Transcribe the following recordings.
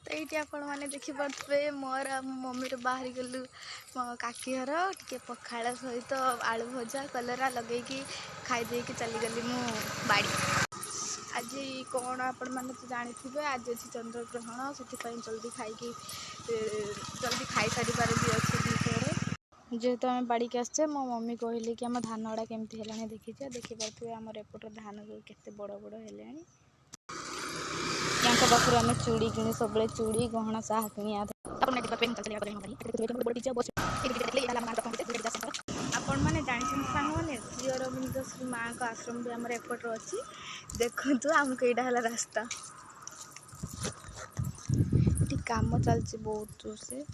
तो ये आपण मैंने देखिपे मोर आ मम्मी बाहरी गलु मो काकी घर टे पखाड़ सहित आलू भजा कलरा लगे खाईदे चलीगली मु बाड़ी। आज कौन आपण मैंने तो जानी थे आज अच्छी चंद्रग्रहण से जल्दी खाई सारी बार भी अच्छे दुपहर जेहेतु आम बाड़ी के आसचे मो मम्मी कहले कि आम धान गुड़ा केमती है देखीचे देखिपे आम एपटर धान के बड़ बड़ है पाखु आम चूड़ी कि सब चूड़ी गहना साहा कि आपण मैंने जानते सांग मैंने श्री अरविंद श्री माँ का आश्रम भी आम एपटर अच्छी देखु आमको यहाँ है रास्ता ये कम चलती बहुत जोर से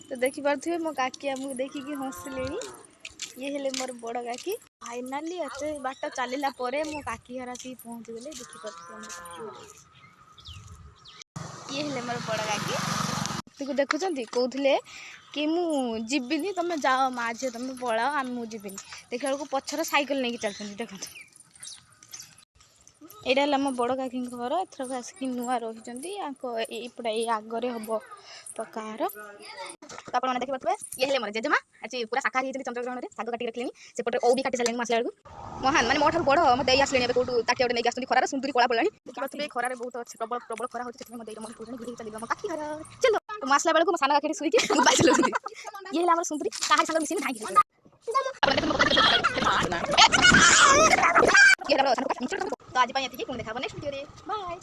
तो देखिपे मो काकी आमको देखिकी हंसले ये हेले मोर बड़ काकी फाइनाली एत बाट चलला मो काकी घर आसिक पहुँची गले देखिपे ये हेले मोर बड़ काकी देखुं कहते कि मुझे तुम जाओ माँ झी तुम पलाओ आम मुझे देखा बेलू पछर साइकेल नहीं चलते देखो यहाँ है मो बड़ काकी घर एथरक आसिक नुआ रही ये आगे हम पक्कार तो आप देखिए ये हेले मोर जेजेमा आज पूरा शाकाहारी होती चंद्रग्रहण में शाग काटिक रखिले सेपटे औ भी काटी सारे आसला बेलू महान मैंने मोटर बड़ मत आसले कौटू ताटिया नहीं आस खरार सुंदरी कला पड़ा देखिए खरार बहुत अच्छे प्रबल प्रबल खरा होती मत भिड़ी चल काकी घर चलो तो आसला बेलू मो सान काकी शुक ये है सुंदरी कहा सागर मिसी ढाई तो आज देखा नेक्स्ट वीडियो बाय।